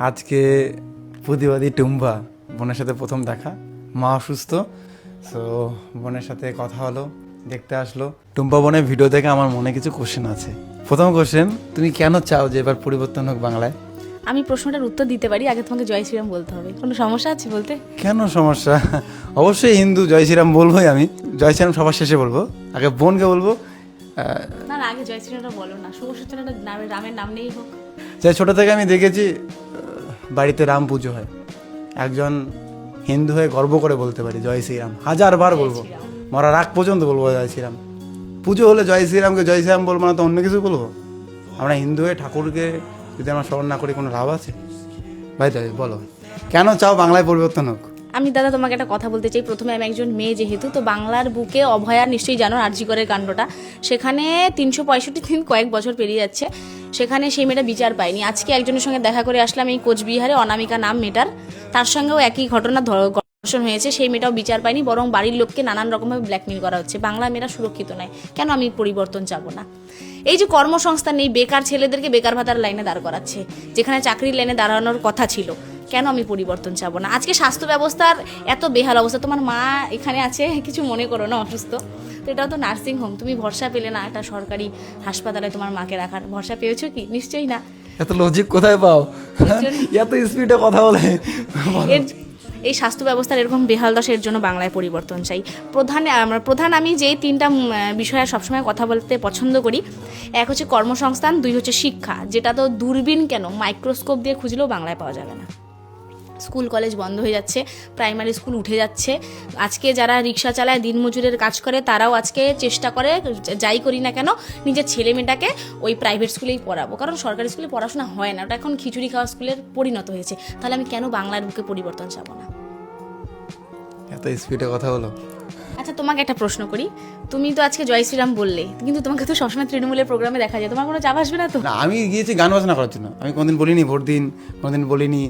আজকে প্রতিবাদী টুম্বা বোনের সাথে প্রথম দেখা, মা অসুস্থ, সো বোনের সাথে কথা হলো, দেখতে আসলো। টুম্পা বোনের ভিডিও দেখে আমার মনে কিছু কোশ্চেন আছে। প্রথম কোশ্চেন, তুমি কেন চাও যে এবার পরিবর্তন হোক বাংলায়? আমি প্রশ্নটার উত্তর দিতে পারি, আগে তোমাকে জয় শ্রীরাম বলতে হবে। কোনো সমস্যা আছে বলতে? কেন সমস্যা? অবশ্যই হিন্দু, জয় শ্রীরাম বলবোই আমি। জয় শ্রীরাম সবার শেষে বলবো, আগে বোনকে বলবো। না না, আগে জয় শ্রীরামটা বলো না, শুভ সূচনাটা রামের নাম নেই হোক। যে ছোটো থেকে আমি দেখেছি বাড়িতে রাম পুজো হয়, একজন হিন্দু হয়ে গর্ব করে বলতে পারি জয় শ্রীরাম, হাজারবার বলবো, মরার আগ পর্যন্ত বলবো জয় শ্রীরাম। পুজো হলে জয় শ্রীরামকে জয় শ্রীরাম বলবো না তো অন্য কিছু বলবো? আমরা হিন্দু হয়ে ঠাকুরকে যদি আমরা স্মরণ না করি কোনো লাভ আছে? ভাই তাই বলো, কেন চাও বাংলায় পরিবর্তন হোক? আমি দাদা তোমাকে একটা কথা বলতে চাই। প্রথমে আমি একজন মেয়ে, যেহেতু তো বাংলার বুকে অভয়া নিশ্চয়ই জানো, আরজিকরের কাণ্ডটা, সেখানে 365 দিন কয়েক বছর পেরিয়ে যাচ্ছে, সেখানে সেই মেয়েটা বিচার পায়নি। আজকে একজনের সঙ্গে দেখা করে আসলাম এই কোচবিহারে, অনামিকা নাম মেয়েটার, তার সঙ্গেও একই ঘটনা ধর্ষণ হয়েছে, সেই মেয়েটাও বিচার পায়নি, বরং বাড়ির লোককে নানান রকমভাবে ব্ল্যাকমেল করা হচ্ছে। বাংলা মেয়েরা সুরক্ষিত নয়। কেন আমি পরিবর্তন চাবো না? এই যে কর্মসংস্থান নেই, বেকার ছেলেদেরকে বেকার ভাতার লাইনে দাঁড় করাচ্ছে, যেখানে চাকরির লাইনে দাঁড়ানোর কথা ছিল। কেন আমি পরিবর্তন চাবো না? আজকে স্বাস্থ্য ব্যবস্থার এত বেহাল অবস্থা, তোমার মা এখানে আছে, কিছু মনে করো না, অসুস্থ তো, এটাও তো নার্সিং হোম, তুমি ভরসা পেলে না একটা সরকারি হাসপাতালে তোমার মাকে রাখার? ভরসা পেয়েছো কি? নিশ্চয়ই না। এত লজিক কোথায় পাও? এত স্পিডে কথা বলে। এই স্বাস্থ্য ব্যবস্থার এরকম বেহাল দশা, এর জন্য বাংলায় পরিবর্তন চাই। প্রধান আমি যেই তিনটা বিষয়ে সবসময় কথা বলতে পছন্দ করি, এক হচ্ছে কর্মসংস্থান, দুই হচ্ছে শিক্ষা, যেটা তো দূরবীন কেন, মাইক্রোস্কোপ দিয়ে খুঁজলেও বাংলায় পাওয়া যাবে না। স্কুল কলেজ বন্ধ হয়ে যাচ্ছে, প্রাইমারি স্কুল উঠে যাচ্ছে। আজকে যারা রিক্সা চালায়, দিনমজুরের কাজ করে, তারাও আজকে চেষ্টা করে, যাই করি না কেন, নিজের ছেলে মেয়েটাকে ওই প্রাইভেট স্কুলেই পড়াবো, কারণ সরকারি স্কুলে পড়াশোনা হয় না, ওটা এখন খিচুড়ি খাওয়া স্কুলের পরিণত হয়েছে। তাহলে আমি কেন বাংলার বুকে পরিবর্তন চাবো না? এত স্পিডে কথা বলো। আচ্ছা, তোমাকে একটা প্রশ্ন করি। তুমি তো আজকে জয় শ্রীরাম বললে, কিন্তু তোমাকে তো সবসময় তৃণমূলের প্রোগ্রামে দেখা যায়, তোমার কোনো চাপ আসবে না তো? না, আমি গিয়েছি গান বাজনা করার জন্য। আমি কোনোদিন বলিনি ভোট দিন, কোনোদিন বলিনি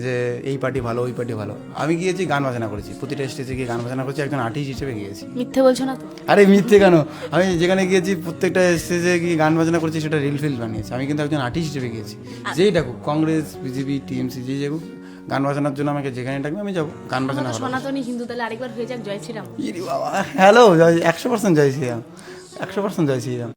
যে এই পার্টি ভালো ওই পার্টি ভালো। আমি গিয়েছি গান বাজনা করেছি, প্রতিটা স্টেজে গিয়ে গান বাজনা করেছি, একজন আর্টিস্ট হিসেবে গিয়েছি। মিথ্যে বলছো না তো? আরে মিথ্যে কেন? আমি যেখানে গিয়েছি প্রত্যেকটা স্টেজে গিয়ে গান বাজনা করেছি, সেটা রিল ফিল বানিয়েছি। আমি কিন্তু একজন আর্টিস্ট হিসেবে গিয়েছি। যেই ডাকুক, কংগ্রেস, বিজেপি, টিএমসি, যেই ডাকুক, গান বাজনার জন্য আমাকে যেখানে ডাকবে আমি যাবো, গান বাজনা করবো। সনাতনী হিন্দু, তাহলে আরেকবার হয়ে যাক জয় শ্রীরাম। বাবা, হ্যালো, 100% জয় শ্রীরাম, 100% জয় শ্রীরাম।